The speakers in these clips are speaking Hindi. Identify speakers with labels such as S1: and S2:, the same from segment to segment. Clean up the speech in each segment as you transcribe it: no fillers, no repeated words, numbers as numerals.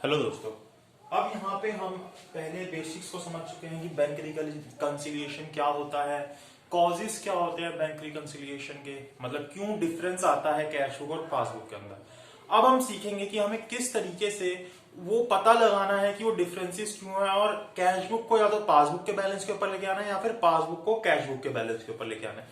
S1: हेलो दोस्तों। अब यहाँ पे हम पहले बेसिक्स को समझ चुके हैं कि बैंक रिकंसिलिएशन क्या होता है, कॉजेस क्या होते हैं बैंक रिकंसिलिएशन के, मतलब क्यों डिफरेंस आता है कैश बुक और पासबुक के अंदर। अब हम सीखेंगे कि हमें किस तरीके से वो पता लगाना है कि वो डिफरेंसेस क्यों है, और कैश बुक को या तो पासबुक के बैलेंस के ऊपर लेके आना है या फिर पासबुक को कैश बुक के बैलेंस के ऊपर लेके आना है।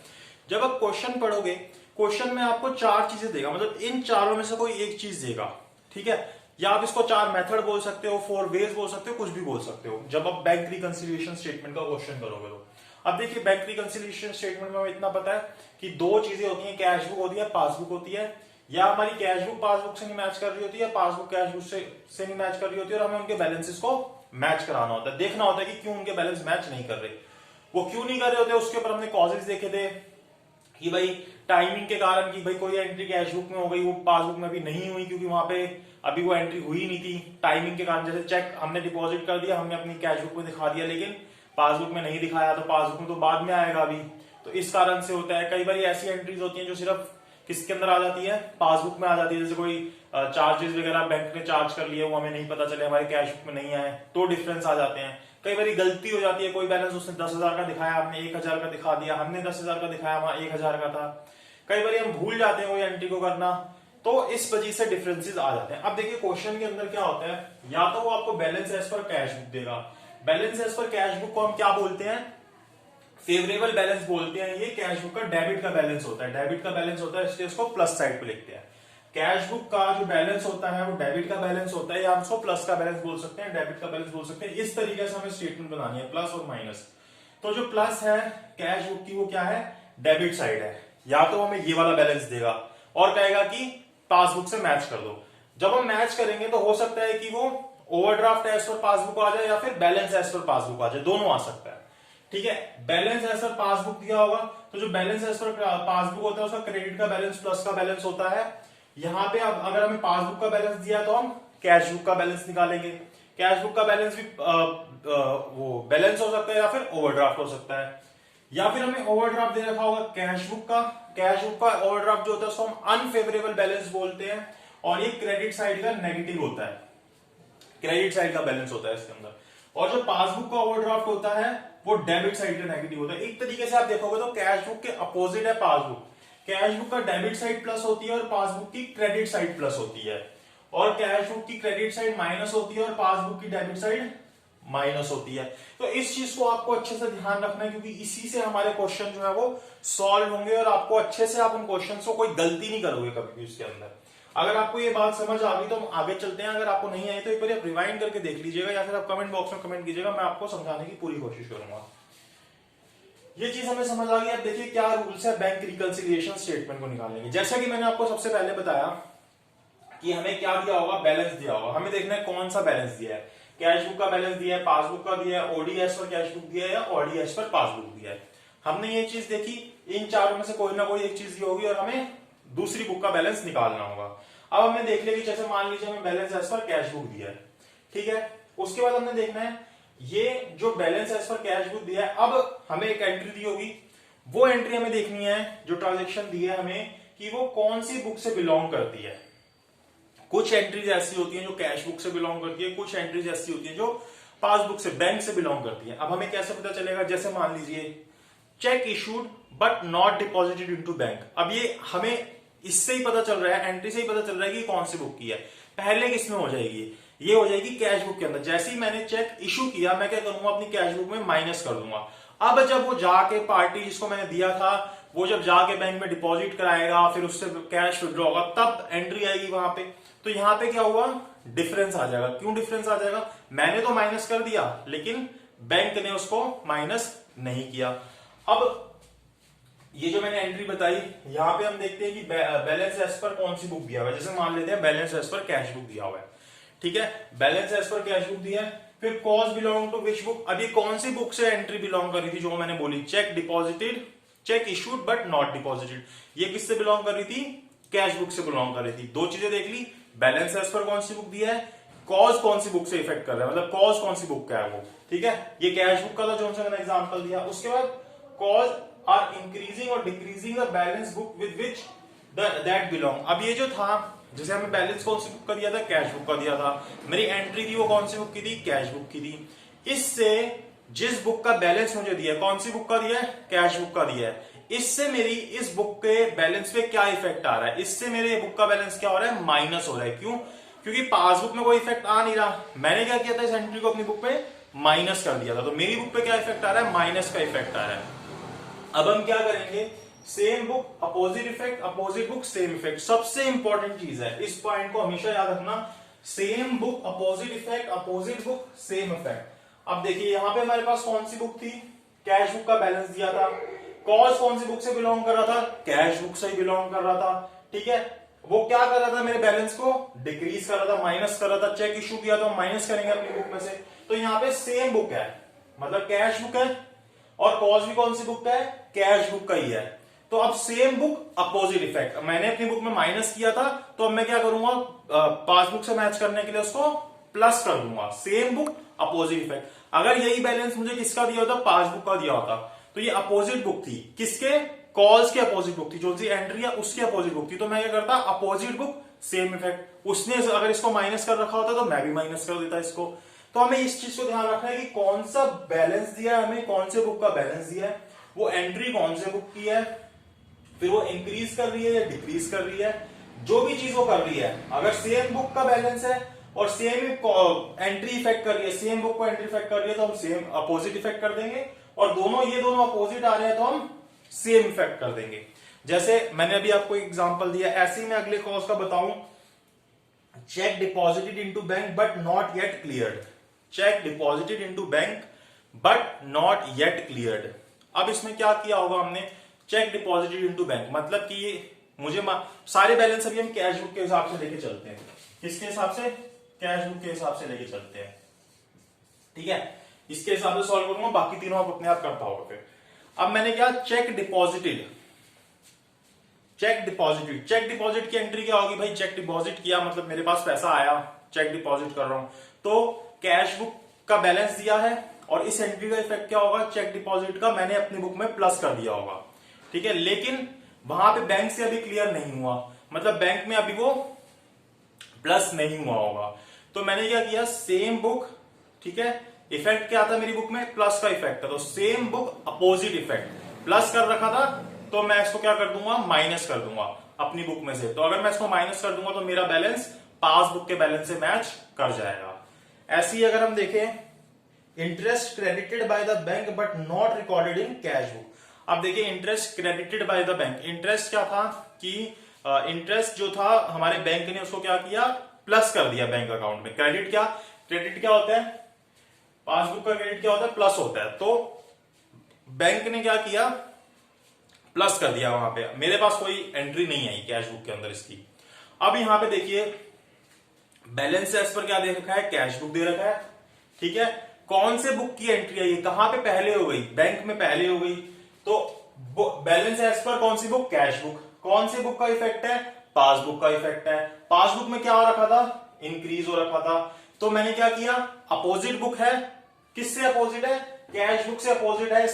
S1: जब आप क्वेश्चन पढ़ोगे, क्वेश्चन में आपको चार चीजें देगा, मतलब इन चारों में से कोई एक चीज देगा, ठीक है। या आप इसको चार मेथड बोल सकते हो, फोर वेज बोल सकते हो, कुछ भी बोल सकते हो जब आप बैंक रिकंसिलिएशन स्टेटमेंट का क्वेश्चन करोगे तो। अब देखिए, बैंक रिकंसिलिएशन स्टेटमेंट में हमें इतना पता है कि दो चीजें होती हैं, कैश बुक होती है, पासबुक होती है। या हमारी कैश बुक पासबुक से नहीं मैच कर रही होती है, पासबुक कैश बुक से नहीं मैच कर रही होती है, और हमें उनके बैलेंसेस को मैच कराना होता है, देखना होता है कि क्यों उनके बैलेंस मैच नहीं कर रहे। वो क्यों नहीं कर रहे होते, उसके ऊपर हमने कॉजेज देखे थे कि भाई टाइमिंग के कारण, कि भाई कोई एंट्री कैश बुक में हो गई, वो पासबुक में भी नहीं हुई क्योंकि वहां पे अभी वो एंट्री हुई नहीं थी टाइमिंग के कारण। जैसे चेक हमने डिपॉजिट कर दिया, हमने अपनी कैश बुक में दिखा दिया, लेकिन पासबुक में नहीं दिखाया, तो पासबुक में तो बाद में आएगा अभी, तो इस कारण से होता है। कई बार ऐसी एंट्रीज होती हैं जो सिर्फ किसके अंदर आ जाती है, पासबुक में आ जाती है। जैसे कोई चार्जेस वगैरह बैंक ने चार्ज कर लिए, वो हमें नहीं पता चले, हमारे कैश बुक में नहीं आए, तो डिफरेंस आ जाते हैं। कई बार गलती हो जाती है, कोई बैलेंस उसने 10,000 का दिखाया, आपने 1,000 का दिखा दिया, हमने 10,000 का दिखाया, वहां 1,000 का था। कई बार हम भूल जाते हैं कोई एंट्री को करना, तो इस वजह से डिफरेंसेस आ जाते हैं। अब देखिए क्वेश्चन के अंदर क्या होता है, या तो वो आपको balance as per cash book देगा। Balance as per cash book को हम क्या बोलते हैं, फेवरेबल बैलेंस बोलते हैं। ये कैश बुक का डेबिट का बैलेंस होता है, डेबिट का बैलेंस होता है, इसलिए इसको प्लस साइड पे लिखते हैं। कैश बुक का जो बैलेंस होता है वो डेबिट का बैलेंस होता है, या हम उसको प्लस का बैलेंस बोल सकते हैं, डेबिट का बैलेंस बोल सकते हैं। इस तरीके से हमें स्टेटमेंट बनानी है, प्लस और माइनस। तो जो प्लस है कैश बुक की, वो क्या है, डेबिट साइड है। या तो हमें ये वाला बैलेंस देगा और कहेगा कि पासबुक से मैच कर दो। जब हम मैच करेंगे तो हो सकता है कि वो ओवरड्राफ्ट एज पर पासबुक आ जाए या फिर बैलेंस एज पर पासबुक आ जाए, दोनों आ सकता है, ठीक है। बैलेंस एज पर पासबुक दिया होगा, तो जो बैलेंस एज पर पासबुक होता है उसका क्रेडिट का बैलेंस प्लस का बैलेंस होता है। यहां पे अब अगर हमें पासबुक का बैलेंस दिया तो हम कैश बुक का बैलेंस निकालेंगे। कैश बुक का बैलेंस भी वो बैलेंस हो सकता है या फिर ओवरड्राफ्ट हो सकता है, या फिर हमें ओवरड्राफ्ट दे रखा होगा कैश बुक का। कैश बुक का ओवरड्राफ्ट जो होता है उसको हम अनफेवरेबल बैलेंस बोलते हैं, और ये क्रेडिट साइड का नेगेटिव होता है, क्रेडिट साइड का बैलेंस होता है इसके अंदर। और जो पासबुक का ओवरड्राफ्ट होता है वो डेबिट साइड का नेगेटिव होता है। एक तरीके से आप देखोगे तो कैश बुक के अपोजिट है पासबुक। कैश बुक का डेबिट साइड प्लस होती है और पासबुक की क्रेडिट साइड प्लस होती है, और कैश बुक की क्रेडिट साइड माइनस होती है और पासबुक की डेबिट साइड माइनस होती है। तो इस चीज को आपको अच्छे से ध्यान रखना है, क्योंकि इसी से हमारे क्वेश्चन जो है वो सॉल्व होंगे, और आपको अच्छे से आप उन क्वेश्चन को कोई गलती नहीं करोगे कभी भी उसके अंदर। अगर आपको ये बात समझ आ गई तो हम आगे चलते हैं, अगर आपको नहीं आई तो एक बार आप रिवाइंड करके देख लीजिएगा, या फिर आप कमेंट बॉक्स में कमेंट कीजिएगा, मैं आपको समझाने की पूरी कोशिश करूंगा। ये चीज हमें समझ आ गई। अब देखिए क्या रूल्स है बैंक रिकंसिलिएशन स्टेटमेंट को निकालने के। जैसा कि मैंने आपको सबसे पहले बताया कि हमें क्या दिया होगा, बैलेंस दिया होगा, हमें देखना है कौन सा बैलेंस दिया है। कैश बुक का बैलेंस दिया है, पासबुक का दिया है, ओडीएस पर कैश बुक दिया है, या ओडीएस पर पासबुक दिया है। हमने ये चीज देखी, इन चारों में से कोई ना कोई एक चीज दी होगी और हमें दूसरी बुक का बैलेंस निकालना होगा। अब हमने देख लिया कि जैसे मान लीजिए हमें balance as per cash book दिया है, ठीक है। उसके बाद हमने देखना है ये जो balance as per cash book दिया है, अब हमें एक एंट्री दी होगी, वो एंट्री हमें देखनी है जो ट्रांजेक्शन दी है हमें, कि वो कौन सी बुक से बिलोंग करती है। कुछ एंट्रीज ऐसी होती हैं जो कैश बुक से बिलोंग करती है, कुछ एंट्रीज ऐसी होती हैं जो पासबुक से, बैंक से बिलोंग करती है। अब हमें कैसे पता चलेगा, जैसे मान लीजिए check issued but not deposited into bank. अब ये हमें इससे ही पता चल रहा है, एंट्री से ही पता चल रहा है कि कौन सी बुक की है। पहले किसमें हो जाएगी, ये हो जाएगी कैश बुक के अंदर। जैसे ही मैंने चेक इशू किया, मैं क्या करूंगा, अपनी कैश बुक में माइनस कर दूंगा। अब जब वो जाके पार्टी जिसको मैंने दिया था, वो जब जाके बैंक में डिपॉजिट कराएगा, फिर उससे कैश विड्रॉ होगा, तब एंट्री आएगी वहां पे। तो यहां पे क्या हुआ, डिफरेंस आ जाएगा। क्यों डिफरेंस आ जाएगा, मैंने तो माइनस कर दिया लेकिन बैंक ने उसको माइनस नहीं किया। अब ये जो मैंने एंट्री बताई, यहां पे हम देखते हैं कि बैलेंस एज पर कौन सी बुक दिया हुआ है। जैसे मान लेते हैं balance as per cash book दिया हुआ है, ठीक है। Balance as per cash book दिया है, फिर cause belong to which book. अभी कौन सी बुक से एंट्री बिलोंग कर रही थी, जो मैंने बोली, cheque deposited, cheque issued but not deposited. ये किससे बिलोंग कर रही थी, कैश बुक से बिलोंग कर रही थी। दो चीजें देख ली, बैलेंस एज पर कौन सी बुक दिया है, कॉज कौन सी बुक से इफेक्ट कर रहा है, मतलब कॉज कौन सी बुक का है वो, ठीक है। ये कैश बुक का था जो मैंने एग्जांपल दिया। उसके बाद कॉज आर इंक्रीजिंग और decreasing the balance book with which that belong. अब ये जो था जैसे हमें बैलेंस कौन सी बुक का दिया था, कैश बुक का दिया था। मेरी एंट्री थी वो कौन सी बुक की थी, कैश बुक की थी। इससे जिस बुक का बैलेंस मुझे दिया है, कौन सी बुक का दिया है, कैश बुक का दिया है, इससे मेरी इस बुक के बैलेंस पे क्या इफेक्ट आ रहा है, इससे मेरे बुक का बैलेंस क्या हो रहा है, माइनस हो रहा है। क्यों? क्योंकि पासबुक में कोई इफेक्ट आ नहीं रहा, मैंने क्या किया था, इस एंट्री को अपनी बुक पे माइनस कर दिया था, तो मेरी बुक पे क्या इफेक्ट आ रहा है, माइनस का इफेक्ट आ रहा है। अब हम क्या करेंगे, same book opposite effect, opposite book same effect. सबसे इंपॉर्टेंट चीज है, इस पॉइंट को हमेशा याद रखना, same book opposite effect, opposite book same effect. अब देखिए यहां पे हमारे पास कौन सी बुक थी, कैश बुक का बैलेंस दिया था। कॉज कौन सी बुक से बिलोंग कर रहा था, कैश बुक से ही बिलोंग कर रहा था। ठीक है, वो क्या कर रहा था, मेरे बैलेंस को डिक्रीज कर रहा था, माइनस कर रहा था। चेक इशू किया तो हम माइनस करेंगे अपनी बुक में से। तो यहाँ पे सेम बुक है, मतलब कैश बुक है, और कॉज भी कौन सी बुक का है, कैश बुक का ही है। तो अब सेम बुक अपोजिट इफेक्ट, मैंने अपनी बुक में माइनस किया था, तो अब मैं क्या करूंगा, पासबुक से मैच करने के लिए उसको प्लस कर दूंगा। Same book opposite effect. अगर यही बैलेंस मुझे किसका दिया होता, पासबुक का दिया होता, तो ये अपोजिट बुक थी, किसके, कॉज की अपोजिट बुक थी, जो सी एंट्री है उसकी अपोजिट बुक थी। तो मैं क्या करता, अपोजिट बुक सेम इफेक्ट। उसने अगर इसको माइनस कर रखा होता तो मैं भी माइनस कर देता इसको। तो हमें इस चीज को ध्यान रखना है कि कौन सा बैलेंस दिया है हमें, कौन से बुक का बैलेंस दिया है, वो एंट्री कौन से बुक की है, फिर वो इंक्रीज कर रही है या डिक्रीज कर रही है। जो भी चीज वो कर रही है, अगर सेम बुक का बैलेंस है और सेम एंट्री इफेक्ट कर रही है, सेम बुक को एंट्री इफेक्ट कर रही है, तो हम सेम अपोजिट इफेक्ट कर देंगे। और दोनों ये दोनों अपोजिट आ रहे हैं तो हम सेम इफेक्ट कर देंगे। जैसे मैंने अभी आपको एग्जांपल दिया, ऐसे ही मैं अगले कॉज का बताऊं, check deposited into bank but not yet cleared. Check deposited into bank but not yet cleared. अब इसमें क्या किया होगा हमने, चेक डिपॉजिटेड इनटू बैंक, मतलब कि ये मुझे सारे बैलेंस अभी हम कैश बुक के हिसाब से लेके चलते हैं। किसके हिसाब से, कैश बुक के हिसाब से लेके चलते हैं। ठीक है, इसके हिसाब से सॉल्व करूंगा, बाकी तीनों आप अपने आप कर पाओगे। फिर अब मैंने क्या, cheque deposited, cheque deposited, cheque deposit की एंट्री क्या होगी भाई, चेक डिपॉजिट किया मतलब मेरे पास पैसा आया, चेक डिपॉजिट कर रहा हूं, तो कैश बुक का बैलेंस दिया है, और इस एंट्री का इफेक्ट क्या होगा, चेक डिपॉजिट का मैंने अपनी बुक में प्लस कर दिया होगा। ठीक है, लेकिन वहां पे बैंक से अभी क्लियर नहीं हुआ, मतलब बैंक में अभी वो प्लस नहीं हुआ होगा। तो मैंने क्या किया, सेम बुक, ठीक है, इफेक्ट क्या था मेरी बुक में, प्लस का इफेक्ट था, तो same book opposite effect, plus कर रखा था तो मैं इसको क्या कर दूंगा, माइनस कर दूंगा अपनी बुक में से। तो अगर मैं इसको माइनस कर दूंगा तो मेरा बैलेंस पासबुक के बैलेंस से मैच कर जाएगा। ऐसे ही अगर हम देखें, interest credited bye the bank but not recorded in cash book. अब देखिए, interest credited bye the bank, interest क्या था कि इंटरेस्ट जो था हमारे बैंक ने उसको क्या किया, प्लस कर दिया बैंक अकाउंट में। क्रेडिट क्या, क्रेडिट क्या होता है, पासबुक का क्रेडिट क्या होता है, प्लस होता है। तो बैंक ने क्या किया, प्लस कर दिया वहां पे, मेरे पास कोई एंट्री नहीं आई कैश बुक के अंदर इसकी। अब यहां पे देखिए, बैलेंस एज पर क्या दे रखा है, कैश बुक दे रखा है। ठीक है, कौन से बुक की एंट्री आई, कहां पे पहले हो गई, बैंक में पहले हो गई, तो बैलेंस एज पर कौन सी बुक, कैश बुक। कौन सी बुक का इफेक्ट है, पासबुक का इफेक्ट है। पासबुक में क्या हो रखा था, इंक्रीज हो रखा था, तो मैंने क्या किया, अपोजिट बुक है, किससे अपोजिट है, कैश बुक से अपोजिट है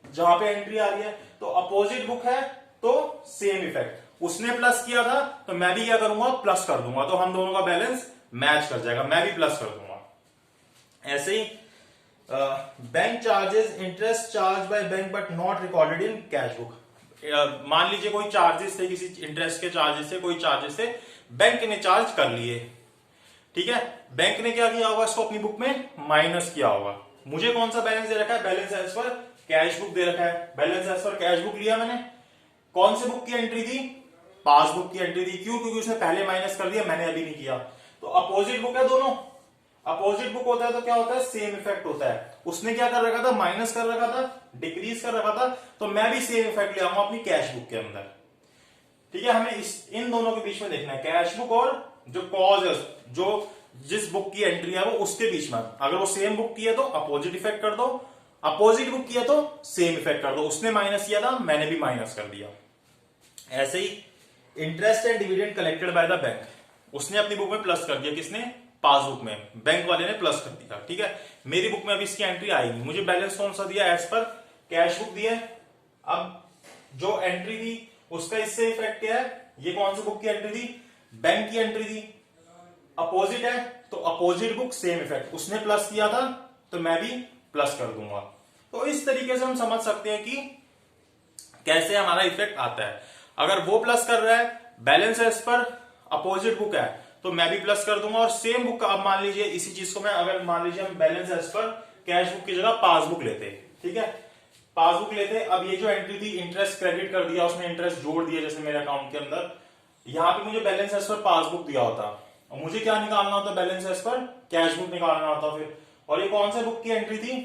S1: जहां पे एंट्री आ रही है, तो अपोजिट बुक है तो सेम इफेक्ट। उसने प्लस किया था तो मैं भी क्या करूंगा, प्लस कर दूंगा, तो हम दोनों का बैलेंस मैच कर जाएगा, मैं भी प्लस कर दूंगा। ऐसे ही bank charges, interest charge by bank but not recorded in cash book. मान लीजिए कोई चार्जेस थे, किसी इंटरेस्ट के चार्जेस थे, कोई चार्जेस थे, बैंक ने चार्ज कर लिए। ठीक है, बैंक ने क्या किया होगा, इसको अपनी बुक में माइनस किया होगा। मुझे कौन सा बैलेंस दे रखा है, balance as per cash book दे रखा है, balance as per cash book लिया मैंने। कौन से बुक की एंट्री थी, पासबुक की एंट्री थी। क्यों, क्योंकि उसने पहले माइनस कर दिया, मैंने अभी नहीं किया। तो अपोजिट बुक है दोनों, अपोजिट बुक होता है तो क्या होता है, सेम इफेक्ट होता है। उसने क्या कर रखा था, माइनस कर रखा था, डिक्रीज कर रखा था, तो मैं भी सेम इफेक्ट ले आऊंगा अपनी कैश बुक के अंदर। ठीक है, हमें इन दोनों के बीच में देखना है, कैश बुक और जो कॉज है, जो जिस बुक की एंट्री है वो उसके बीच में। अगर वो सेम बुक की है तो अपोजिट इफेक्ट कर दो, अपोजिट बुक किया तो सेम इफेक्ट कर दो। उसने माइनस किया था, मैंने भी माइनस कर दिया। ऐसे ही interest and dividend collected by the bank, उसने अपनी बुक में प्लस कर दिया, किसने, पासबुक में, बैंक वाले ने प्लस कर दिया। ठीक है, मेरी बुक में अभी इसकी एंट्री आई नहीं, मुझे बैलेंस कौन सा दिया, एज पर कैश बुक दिया। अब जो एंट्री थी उसका इससे इफेक्ट क्या है, ये कौन सी बुक की एंट्री थी, बैंक की एंट्री थी, अपोजिट है तो अपोजिट बुक सेम इफेक्ट, उसने प्लस किया था तो मैं भी प्लस कर दूंगा। तो इस तरीके से हम समझ सकते हैं कि कैसे हमारा इफेक्ट आता है। अगर वो प्लस कर रहा है, balance as per opposite book है तो मैं भी प्लस कर दूंगा। और सेम बुक अब मान लीजिए इसी चीज को मैं, अगर मान लीजिए हम balance as per cash book की जगह पासबुक लेते, ठीक है, पासबुक लेते, अब ये जो एंट्री थी इंटरेस्ट क्रेडिट कर दिया, उसने इंटरेस्ट जोड़ दिया जैसे मेरे अकाउंट के अंदर, यहां पे मुझे बैलेंस एज पर पासबुक दिया होता और मुझे क्या निकालना होता, balance as per cash book निकालना होता फिर। और ये कौन सा बुक की एंट्री थी,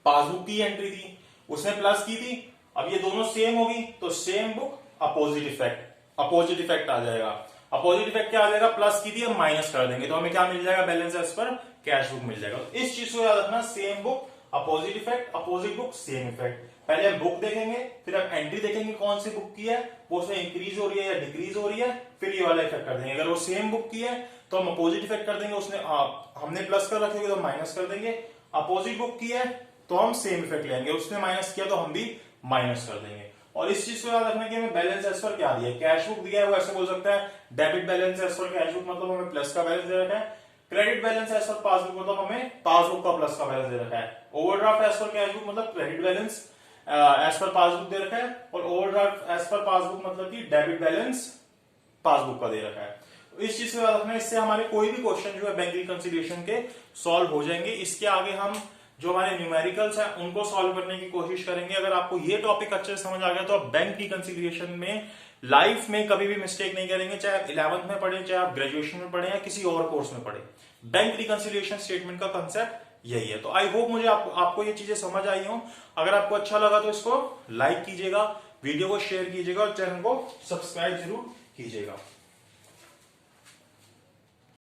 S1: पासबुक की एंट्री थी, उसने प्लस की थी। अब ये दोनों सेम होगी तो same book opposite effect, opposite effect आ जाएगा। अपोजिट इफेक्ट क्या आ जाएगा, प्लस की थी हम माइनस कर देंगे तो हमें क्या मिल जाएगा, balance as per cash book मिल जाएगा। इस चीज को याद रखना, same book opposite effect, opposite book same effect. पहले हम बुक देखेंगे, फिर हम एंट्री देखेंगे कौन सी बुक की है, वो उसमें इंक्रीज हो रही है या डिक्रीज हो रही है, फिर ये वाला इफेक्ट कर देंगे। अगर वो सेम बुक की है तो हम अपोजिट इफेक्ट कर देंगे, उसने हमने प्लस कर रखे तो माइनस कर देंगे। अपोजिट बुक की है तो हम सेम इफेक्ट लेंगे, उसने माइनस किया तो हम भी माइनस कर देंगे। और इस चीज को याद रखना कि हमें बैलेंस एज पर क्या दिया है, कैश बुक दिया है, वो ऐसे बोल सकता है debit balance as per cash book, मतलब हमें प्लस का बैलेंस दे रखा है। Credit balance as per passbook मतलब हमें पासबुक का प्लस का बैलेंस दे रखा है। Overdraft as per cash book मतलब credit balance as per passbook दे रखा है। और ओवरड्राफ्ट एज पर पासबुक मतलब कि डेबिट बैलेंस पासबुक का दे रखा है। तो इस चीज को याद रखना, इससे हमारे कोई भी क्वेश्चन जो है बैंक रिकंसिलिएशन के सॉल्व हो जाएंगे। इसके आगे हम जो हमारे न्यूमेरिकल्स हैं उनको सॉल्व करने की कोशिश करेंगे। अगर आपको ये टॉपिक अच्छे से समझ आ गया तो आप बैंक रिकंसिलिएशन में लाइफ में कभी भी मिस्टेक नहीं करेंगे, चाहे आप 11th में पढ़े, चाहे आप ग्रेजुएशन में पढ़े या किसी और कोर्स में पढ़े। बैंक रिकंसिलिएशन स्टेटमेंट का कंसेप्ट यही है। तो आई होप मुझे आपको ये चीजें समझ आई हो। अगर आपको अच्छा लगा तो इसको लाइक कीजिएगा, वीडियो को शेयर कीजिएगा और चैनल को सब्सक्राइब जरूर कीजिएगा।